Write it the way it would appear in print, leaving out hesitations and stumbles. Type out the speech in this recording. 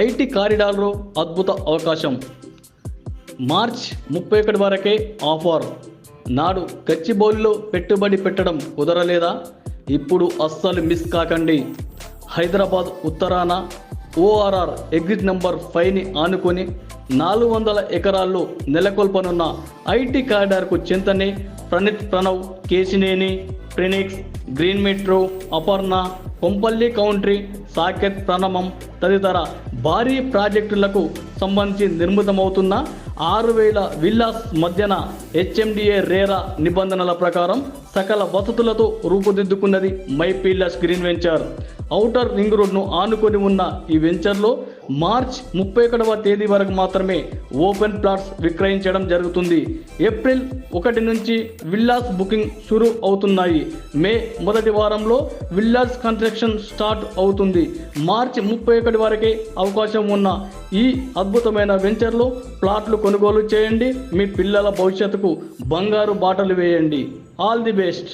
IT కారిడార్లో అద్భుత అవకాశం. March 31 వరకే ఆఫర్. నాడు గచ్చిబౌలిలో పెట్టుబడి పెట్టడం కుదరలేదా? ఇప్పుడు అస్సలు మిస్ కాకండి. హైదరాబాద్ ఉత్తరాన ఓఆర్ఆర్ ఎగ్జిట్ నెంబర్ 5ని ఆనుకొని 400 ఎకరాల్లో నెలకొల్పనున్న ఐటీ కారిడార్కు చెంతనే ప్రణవ్, కేశినేని, ప్రినిక్స్, green metro, Aparna, Kompally country, Saketh, Pranamam తదితర భారీ ప్రాజెక్టులకు సంబంధించి నిర్మితమవుతున్న 6,000 విల్లాస్ మధ్యన హెచ్ఎండిఏ రేరా నిబంధనల ప్రకారం సకల వసతులతో రూపుదిద్దుకున్నది my pillars green venture. Outer ring రోడ్ను ఆనుకొని ఉన్న ఈ వెంచర్లో మార్చ్ 31వ తేదీ వరకు మాత్రమే ఓపెన్ ప్లాట్స్ విక్రయించడం జరుగుతుంది. ఏప్రిల్ 1 నుంచి విల్లాస్ బుకింగ్ షురూ అవుతున్నాయి. మే మొదటి వారంలో విల్లాస్ కన్స్ట్రక్షన్ స్టార్ట్ అవుతుంది. మార్చి 31 వరకే అవకాశం ఉన్న ఈ అద్భుతమైన వెంచర్లో ప్లాట్లు కొనుగోలు చేయండి. మీ పిల్లల భవిష్యత్తుకు బంగారు బాటలు వేయండి. All the best.